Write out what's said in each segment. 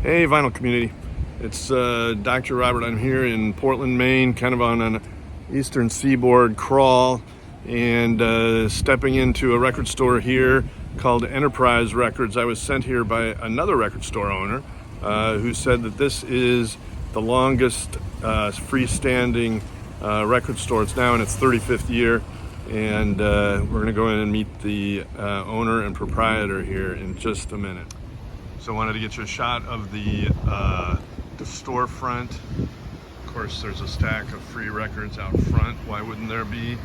Hey, vinyl community. It's Dr. Robert. I'm here in Portland, Maine, kind of on an eastern seaboard crawl, and stepping into a record store here called Enterprise Records. I was sent here by another record store owner who said that this is the longest freestanding record store. It's now in its 35th year, and we're going to go in and meet the owner and proprietor here in just a minute. So I wanted to get you a shot of the storefront. Of course, there's a stack of free records out front. Why wouldn't there be?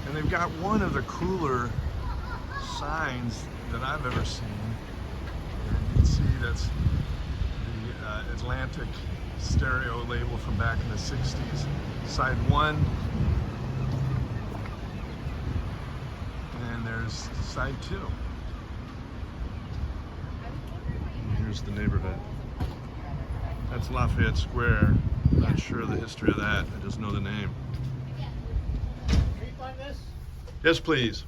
And they've got one of the cooler signs that I've ever seen. And you can see that's the Atlantic stereo label from back in the 60s. Side 1. And there's side 2. Here's the neighborhood. That's Lafayette Square. Not sure the history of that. I just know the name. Can you find this? Yes, please.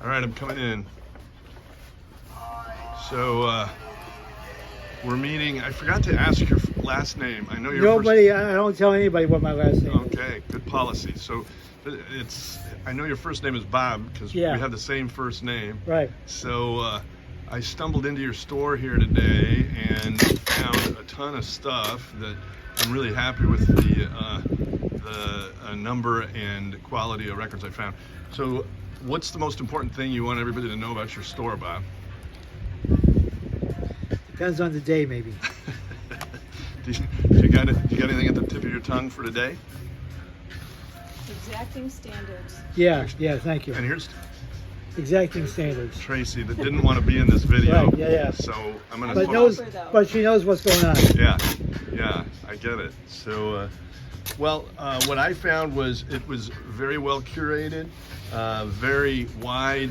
All right, I'm coming in. So we're meeting. I forgot to ask your last name. I know your Nobody. I don't tell anybody what my last name is. Okay, good policy. So I know your first name is Bob because we have the same first name. Right. So I stumbled into your store here today and found a ton of stuff that I'm really happy with the number and quality of records I found. So what's the most important thing you want everybody to know about your store, Bob? Depends on the day, maybe. do you got anything at the tip of your tongue for today? Exacting standards. Yeah, thank you. And here's Exacting standards. Tracy that didn't want to be in this video. Right, yeah. So I'm gonna. But she knows what's going on. Yeah, I get it. So, what I found was it was very well curated, very wide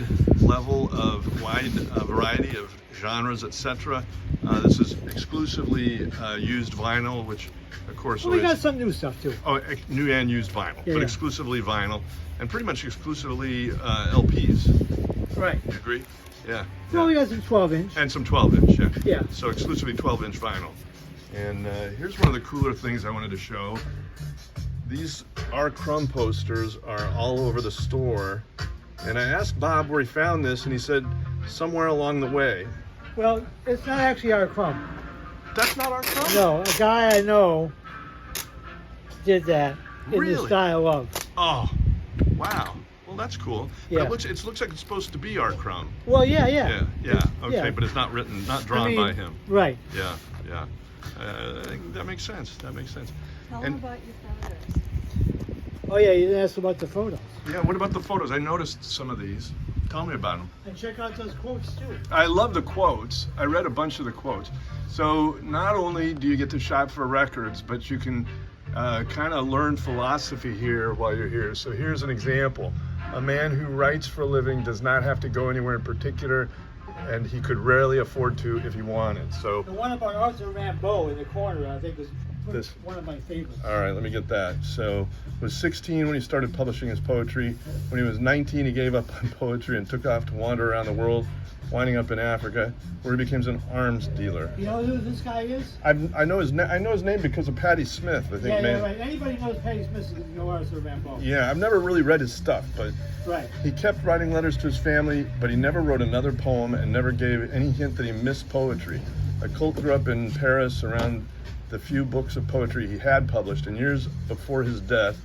variety of genres, etc. This is exclusively used vinyl, which of course we got some new stuff too. Oh, new and used vinyl, but exclusively vinyl, and pretty much exclusively LPs. Right. You agree? Yeah. Well, we got some 12-inch. And some 12-inch, yeah. So exclusively 12-inch vinyl. And here's one of the cooler things I wanted to show. These R. Crumb posters are all over the store. And I asked Bob where he found this, and he said somewhere along the way. Well, it's not actually R. Crumb. That's not R. Crumb? No, a guy I know did that in Really? the style of. Oh, wow. Well, that's cool. Yeah. But it looks like it's supposed to be R. Crumb. Well, yeah. Okay, but it's not drawn by him. Right. Yeah. I think that makes sense. Tell them about your photos. Oh yeah, you didn't ask about the photos. Yeah, what about the photos? I noticed some of these. Tell me about them. And check out those quotes too. I love the quotes. I read a bunch of the quotes. So not only do you get to shop for records, but you can kind of learn philosophy here while you're here. So here's an example. A man who writes for a living does not have to go anywhere in particular, and he could rarely afford to if he wanted. So the one about Arthur Rimbaud in the corner, I think, is one of my favorites. All right, let me get that. So he was 16 when he started publishing his poetry. When he was 19, he gave up on poetry and took off to wander around the world, winding up in Africa, where he became an arms dealer. You know who this guy is? I know his name because of Patti Smith. I think. Yeah, right. Anybody knows Patti Smith is no Arthur Rimbaud. Yeah, I've never really read his stuff, but right. He kept writing letters to his family, but he never wrote another poem and never gave any hint that he missed poetry. A cult grew up in Paris around the few books of poetry he had published, and years before his death,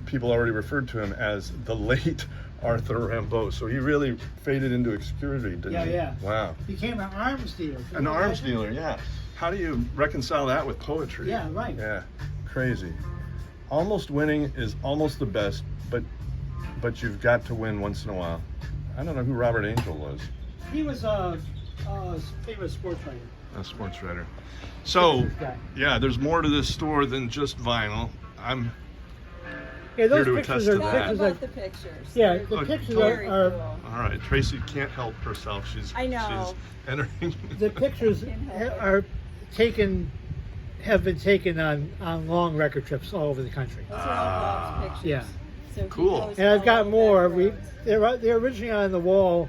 people already referred to him as the late Arthur Rimbaud. So he really faded into obscurity, didn't he? Yeah. Wow. Became an arms dealer. An arms dealer, yeah. How do you reconcile that with poetry? Yeah, right. Yeah, crazy. Almost winning is almost the best, but you've got to win once in a while. I don't know who Robert Angel was. He was a famous sports writer. A sports writer. So, yeah, there's more to this store than just vinyl. I'm those here to pictures attest to are that. pictures. About the pictures. Yeah, the pictures are cool. All right, Tracy can't help herself. She's know. She's entering. The pictures have been taken on long record trips all over the country. Those are all Bob's pictures. Yeah. So Cool. And I've got more. They're originally on the wall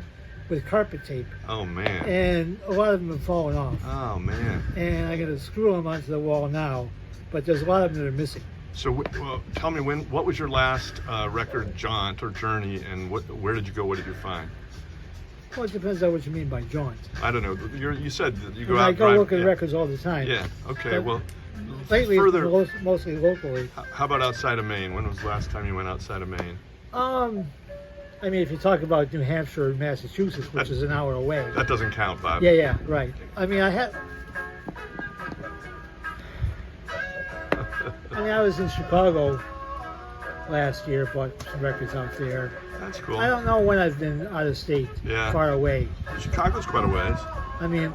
with carpet tape, Oh man. and a lot of them have fallen off. Oh man. And I'm gonna screw them onto the wall now, but there's a lot of them that are missing. So well, tell me, what was your last record jaunt or journey, and where did you go? What did you find? Well, it depends on what you mean by jaunt. I don't know. You said that you go And out I go drive, look at yeah. records all the time. Yeah. Okay. But Well, lately, further. mostly locally. How about outside of Maine? When was the last time you went outside of Maine? I mean, if you talk about New Hampshire and Massachusetts, which is an hour away. That doesn't count, Bob. Yeah, right. I mean, I was in Chicago last year, bought some records out there. That's cool. I don't know when I've been out of state, Yeah. far away. Chicago's quite a ways. I mean,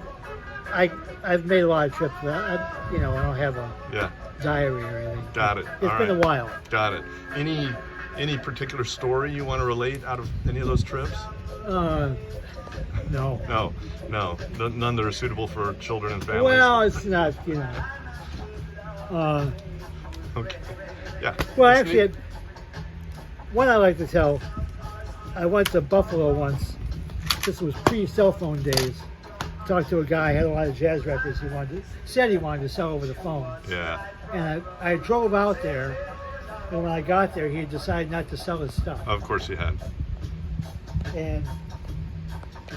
I've made a lot of trips, but I don't have a Yeah. diary or anything. Got it. It's All been right. a while. Got it. Any particular story you want to relate out of any of those trips? No. No. None that are suitable for children and families. Well, it's not, Okay. Yeah. Well, It's actually, neat. one I like to tell, I went to Buffalo once. This was pre-cell phone days. Talked to a guy, had a lot of jazz records said he wanted to sell over the phone. Yeah. And I drove out there, and when I got there, he had decided not to sell his stuff. Of course you had. And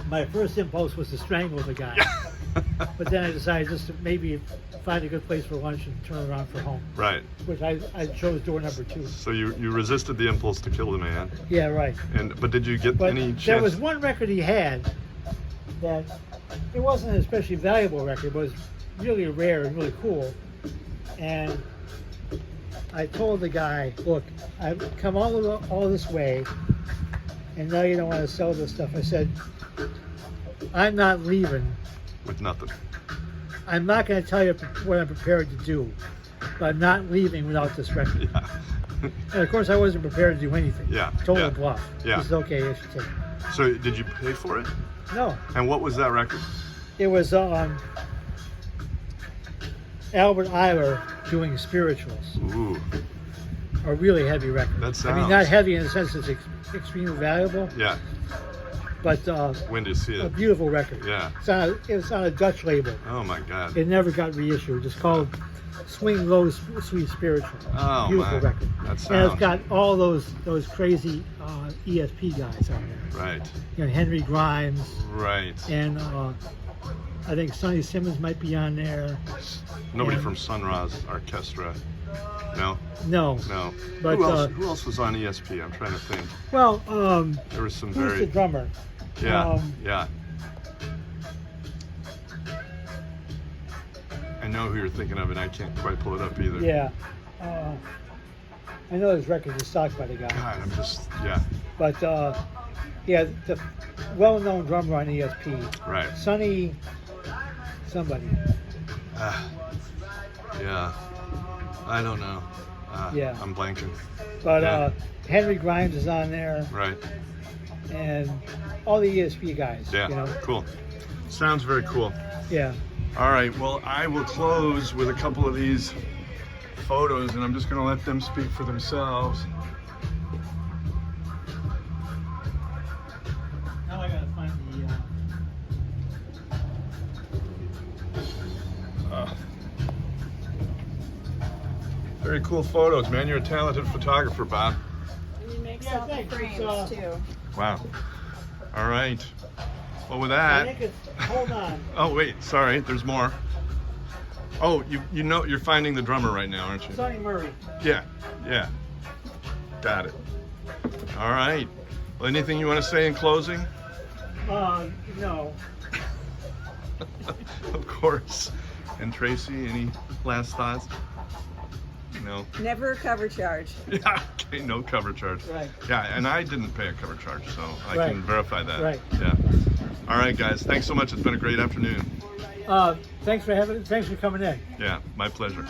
my first impulse was to strangle the guy. But then I decided just to maybe find a good place for lunch and turn around for home, Right. which I chose door number 2. So you resisted the impulse to kill the man, Yeah, right. but did you get But any there chance? was one record he had that it wasn't an especially valuable record, but it was really rare and really cool. And I told the guy, look, I've come all this way, and now you don't want to sell this stuff. I said, I'm not leaving. With nothing. I'm not going to tell you what I'm prepared to do, but I'm not leaving without this record. Yeah. And of course, I wasn't prepared to do anything. Yeah, Total yeah, bluff. yeah. He said, okay, I should take it. So did you pay for it? No. And what was that record? It was Albert Eiler doing spirituals. Ooh. A really heavy record. That I mean, sounds- not heavy in the sense it's extremely valuable, Yeah. but When did you see a it? beautiful record. Yeah. It's on a Dutch label. Oh my God. It never got reissued. It's called Swing Low, Sweet Spiritual. Oh, Beautiful my. record. That And sounds it's got all those crazy ESP guys on there. right. Henry Grimes Right. and I think Sonny Simmons might be on there. Nobody and- from Sunrise Orchestra. No. No. No. But, Who else was on ESP? I'm trying to think. Well, There was some who's very. the drummer? Yeah. Yeah. I know who you're thinking of, and I can't quite pull it up either. Yeah. I know his record is stocked by the guy. God, I'm just. Yeah. But yeah, the well-known drummer on ESP, Right. Sonny somebody. Yeah. I don't know. Yeah. I'm blanking. But Yeah. Henry Grimes is on there, Right. and all the ESP guys. Yeah. Cool. Sounds very cool. Yeah. All right. Well, I will close with a couple of these photos, and I'm just going to let them speak for themselves. Now I gotta find Very cool photos, man. You're a talented photographer, Bob. And he makes Yeah, all the thanks. frames It's, too. Wow. All right. Well, with I that. think it's, hold on. Oh wait, sorry. There's more. Oh, you know you're finding the drummer right now, aren't you? Sonny Murray. Yeah. Yeah. Got it. All right. Well, anything you want to say in closing? No. Of course. And Tracy, any last thoughts? No. Never a cover charge. Yeah. Okay. No cover charge. Right. Yeah, and I didn't pay a cover charge, so I Right. can verify that. Right. Yeah. All right, guys. Thanks so much. It's been a great afternoon. Thanks for coming in. Yeah, my pleasure.